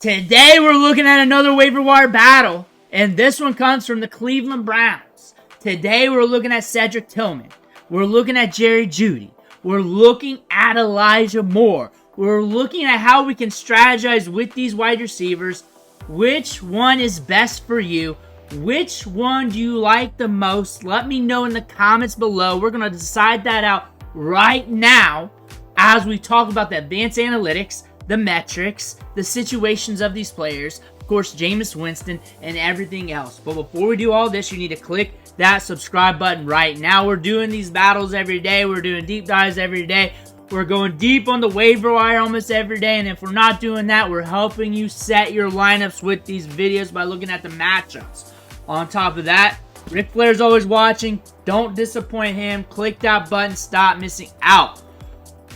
Today we're looking at another waiver wire battle, and this one comes from the Cleveland Browns. Today we're looking at Cedric Tillman. We're looking at Jeudy. We're looking at Elijah Moore. We're looking at how we can strategize with these wide receivers. Which one is best for you? Which one do you like the most? Let me know in the comments below. We're going to decide that out right now as we talk about the advanced analytics, the metrics, the situations of these players, of course, Jameis Winston, and everything else. But before we do all this, you need to click that subscribe button right now. We're doing these battles every day. We're doing deep dives every day. We're going deep on the waiver wire almost every day. And if we're not doing that, we're helping you set your lineups with these videos by looking at the matchups. On top of that, Ric Flair's always watching. Don't disappoint him. Click that button. Stop missing out.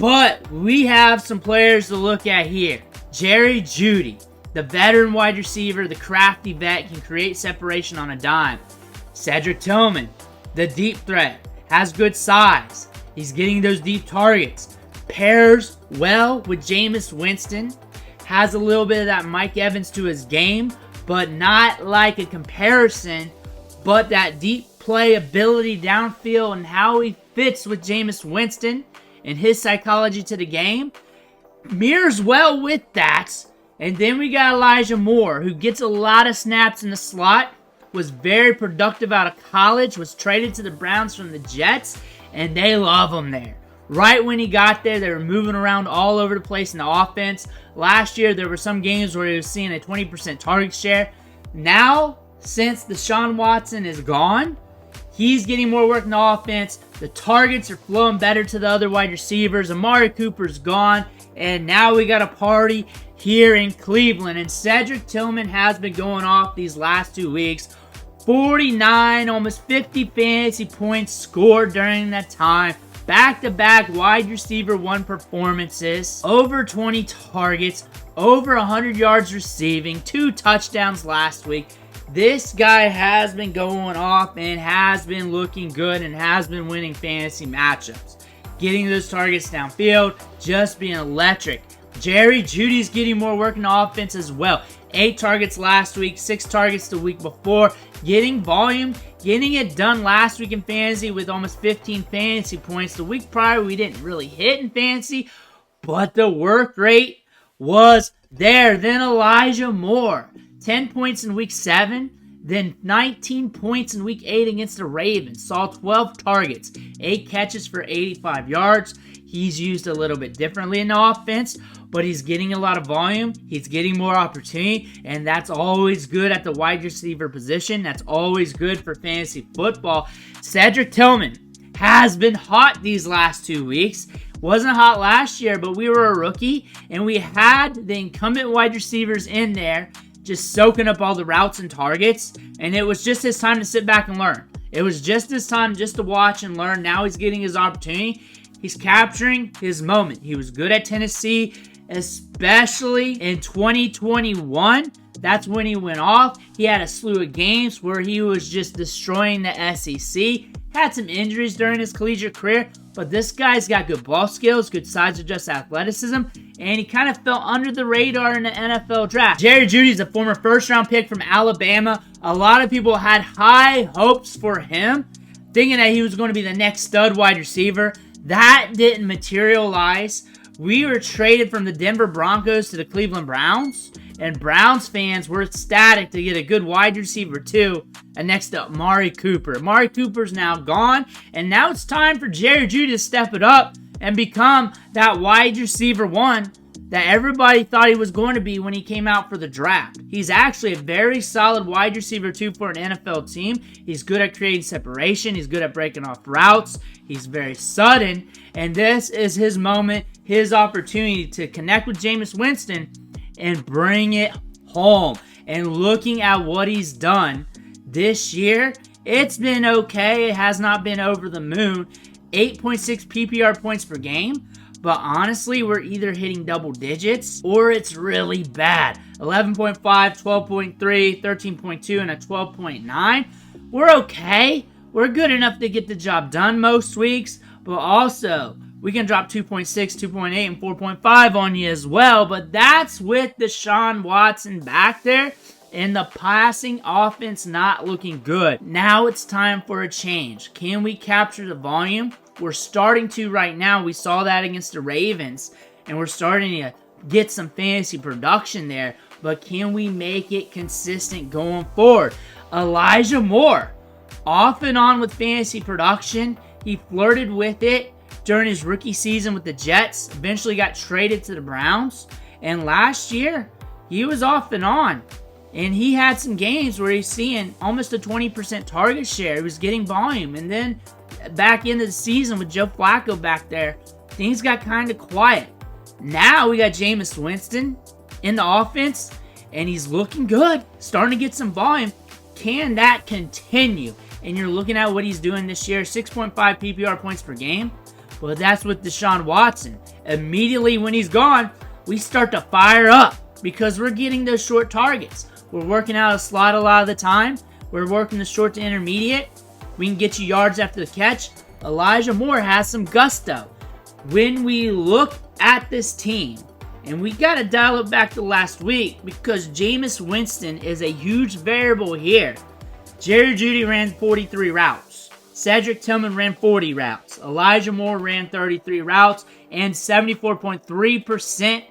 But we have some players to look at here. Jeudy, the veteran wide receiver, the crafty vet, can create separation on a dime. Cedric Tillman, the deep threat, has good size. He's getting those deep targets. Pairs well with Jameis Winston. Has a little bit of that Mike Evans to his game, but not like a comparison, but that deep play ability downfield and how he fits with Jameis Winston and his psychology to the game mirrors well with that. And then we got Elijah Moore, who gets a lot of snaps in the slot, was very productive out of college, was traded to the Browns from the Jets, and they love him there. Right when he got there, they were moving around all over the place in the offense. Last year, there were some games where he was seeing a 20% target share. Now, since Deshaun Watson is gone, he's getting more work in the offense. The targets are flowing better to the other wide receivers. Amari Cooper's gone. And now we got a party here in Cleveland. And Cedric Tillman has been going off these last 2 weeks. 49, almost 50 fantasy points scored during that time. Back-to-back wide receiver 1 performances. Over 20 targets. Over 100 yards receiving. 2 touchdowns last week. This guy has been going off and has been looking good and has been winning fantasy matchups. Getting those targets downfield, just being electric. Jeudy's getting more work in the offense as well. 8 targets last week, 6 targets the week before. Getting volume, getting it done last week in fantasy with almost 15 fantasy points. The week prior, we didn't really hit in fantasy, but the work rate was there. Then Elijah Moore. 10 points in week 7, then 19 points in week 8 against the Ravens. Saw 12 targets, 8 catches for 85 yards. He's used a little bit differently in the offense, but he's getting a lot of volume. He's getting more opportunity, and that's always good at the wide receiver position. That's always good for fantasy football. Cedric Tillman has been hot these last 2 weeks. Wasn't hot last year, but we were a rookie, and we had the incumbent wide receivers in there just soaking up all the routes and targets, and it was just his time to sit back and learn. It was just his time just to watch and learn. Now he's getting his opportunity. He's capturing his moment. He was good at Tennessee, especially in 2021. That's when he went off. He had a slew of games where he was just destroying the SEC. Had some injuries during his collegiate career, but this guy's got good ball skills, good size adjusted athleticism, and he kind of fell under the radar in the NFL draft. Jeudy is a former first-round pick from Alabama. A lot of people had high hopes for him, thinking that he was going to be the next stud wide receiver. That didn't materialize. We were traded from the Denver Broncos to the Cleveland Browns, and Browns fans were ecstatic to get a good wide receiver too, and next to Amari Cooper. Amari Cooper's now gone, and now it's time for Jeudy to step it up and become that wide receiver 1 that everybody thought he was going to be when he came out for the draft. He's actually a very solid wide receiver 2 for an NFL team. He's good at creating separation. He's good at breaking off routes. He's very sudden, and this is his moment, his opportunity to connect with Jameis Winston and bring it home. And looking at what he's done this year, it's been okay. It has not been over the moon. 8.6 PPR points per game. But honestly, we're either hitting double digits or it's really bad. 11.5, 12.3, 13.2, and a 12.9. We're okay. We're good enough to get the job done most weeks. But also, we can drop 2.6, 2.8, and 4.5 on you as well. But that's with Deshaun Watson back there and the passing offense not looking good. Now it's time for a change. Can we capture the volume? We're starting to right now. We saw that against the Ravens, and we're starting to get some fantasy production there. But can we make it consistent going forward? Elijah Moore, off and on with fantasy production. He flirted with it during his rookie season with the Jets, eventually got traded to the Browns, and last year, he was off and on, and he had some games where he's seeing almost a 20% target share. He was getting volume, and then back into the season with Joe Flacco back there, things got kind of quiet. Now we got Jameis Winston in the offense, and he's looking good, starting to get some volume. Can that continue? And you're looking at what he's doing this year, 6.5 PPR points per game. Well, that's with Deshaun Watson. Immediately when he's gone, we start to fire up because we're getting those short targets. We're working out a slot a lot of the time. We're working the short to intermediate. We can get you yards after the catch. Elijah Moore has some gusto. When we look at this team, and we got to dial it back to last week because Jameis Winston is a huge variable here. Jerry Jeudy ran 43 routes. Cedric Tillman ran 40 routes. Elijah Moore ran 33 routes. And 74.3%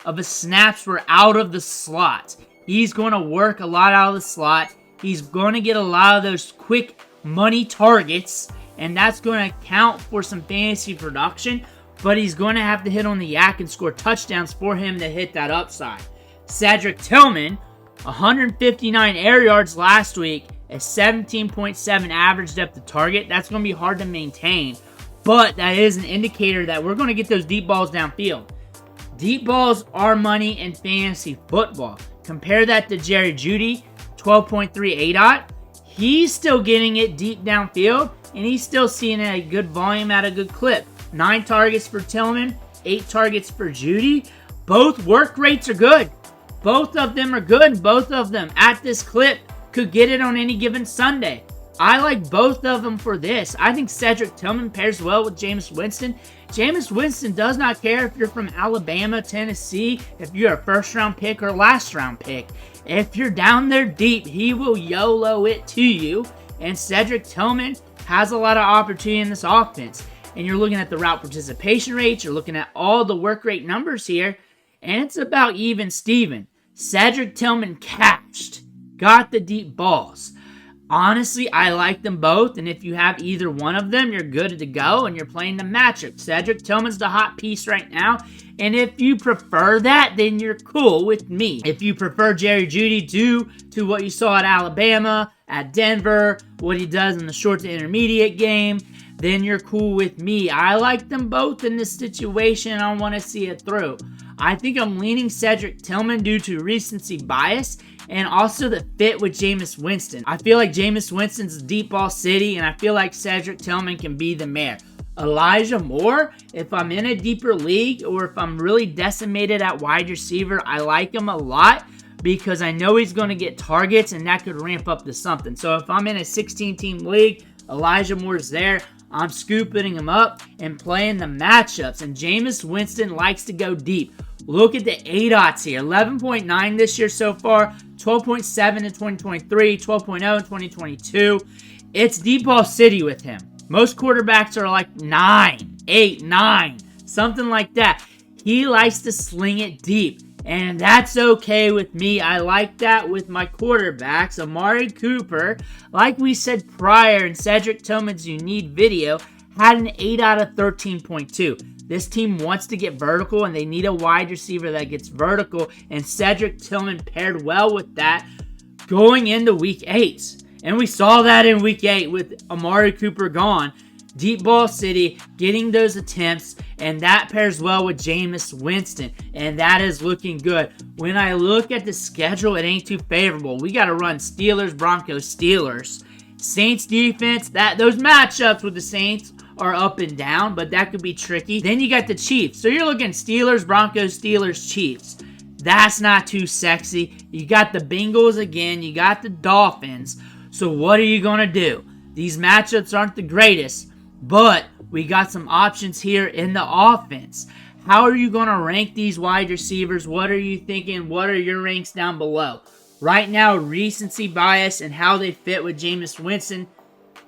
of his snaps were out of the slot. He's going to work a lot out of the slot. He's going to get a lot of those quick money targets. And that's going to count for some fantasy production. But he's going to have to hit on the yak and score touchdowns for him to hit that upside. Cedric Tillman, 159 air yards last week, a 17.7 average depth of target. That's going to be hard to maintain, but that is an indicator that we're going to get those deep balls downfield. Deep balls are money in fantasy football. Compare that to Jerry Jeudy, 12.3 ADOT. He's still getting it deep downfield, and he's still seeing a good volume at a good clip. 9 targets for Tillman, 8 targets for Jeudy. Both work rates are good. Both of them are good. Both of them at this clip could get it on any given Sunday. I like both of them for this. I think Cedric Tillman pairs well with Jameis Winston. Jameis Winston does not care if you're from Alabama, Tennessee, if you're a first-round pick or last-round pick. If you're down there deep, he will YOLO it to you. And Cedric Tillman has a lot of opportunity in this offense. And you're looking at the route participation rates. You're looking at all the work rate numbers here. And it's about even Steven. Cedric Tillman catched. Got the deep balls. Honestly, I like them both, and if you have either one of them, you're good to go, and you're playing the matchup. Cedric Tillman's the hot piece right now, and if you prefer that, then you're cool with me. If you prefer Jerry Jeudy due to what you saw at Alabama, at Denver, what he does in the short to intermediate game, then you're cool with me. I like them both in this situation, and I want to see it through. I think I'm leaning Cedric Tillman due to recency bias and also the fit with Jameis Winston. I feel like Jameis Winston's deep ball city, and I feel like Cedric Tillman can be the mayor. Elijah Moore, if I'm in a deeper league or if I'm really decimated at wide receiver, I like him a lot because I know he's going to get targets and that could ramp up to something. So if I'm in a 16-team league, Elijah Moore's there. I'm scooping him up and playing the matchups. And Jameis Winston likes to go deep. Look at the ADOTs here. 11.9 this year so far. 12.7 in 2023. 12.0 in 2022. It's deep ball city with him. Most quarterbacks are like 9, 8, 9. Something like that. He likes to sling it deep. And that's okay with me. I like that with my quarterbacks. Amari Cooper, like we said prior in Cedric Tillman's unique video, had an 8 out of 13.2. This team wants to get vertical, and they need a wide receiver that gets vertical, and Cedric Tillman paired well with that going into Week 8. And we saw that in Week 8 with Amari Cooper gone. Deep ball city, getting those attempts, and that pairs well with Jameis Winston, and that is looking good. When I look at the schedule, it ain't too favorable. We got to run Steelers, Broncos, Steelers. Saints defense, those matchups with the Saints are up and down, but that could be tricky. Then you got the Chiefs. So you're looking Steelers, Broncos, Steelers, Chiefs. That's not too sexy. You got the Bengals again. You got the Dolphins. So what are you going to do? These matchups aren't the greatest. But we got some options here in the offense. How are you going to rank these wide receivers? What are you thinking? What are your ranks down below? Right now, recency bias and how they fit with Jameis Winston,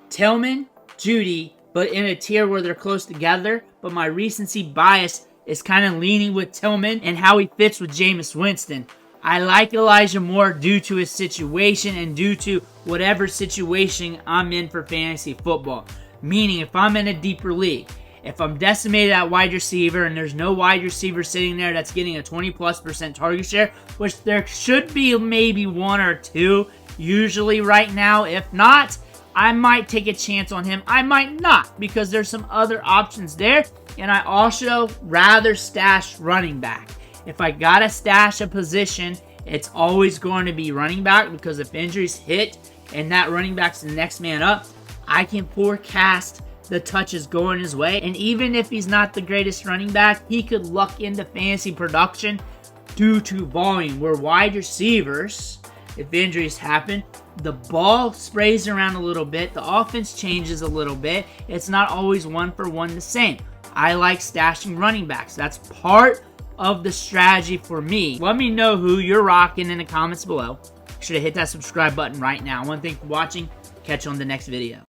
Tillman, Jeudy, but in a tier where they're close together. But my recency bias is kind of leaning with Tillman and how he fits with Jameis Winston. I like Elijah Moore due to his situation and due to whatever situation I'm in for fantasy football. Meaning, if I'm in a deeper league, if I'm decimated at wide receiver and there's no wide receiver sitting there that's getting a 20+% target share, which there should be maybe one or two usually right now. If not, I might take a chance on him. I might not, because there's some other options there. And I also rather stash running back. If I gotta stash a position, it's always going to be running back, because if injuries hit and that running back's the next man up, I can forecast the touches going his way. And even if he's not the greatest running back, he could luck into fantasy production due to volume. Where wide receivers, if injuries happen, the ball sprays around a little bit. The offense changes a little bit. It's not always one for one the same. I like stashing running backs. That's part of the strategy for me. Let me know who you're rocking in the comments below. Should have hit that subscribe button right now. I want to thank you for watching. Catch you on the next video.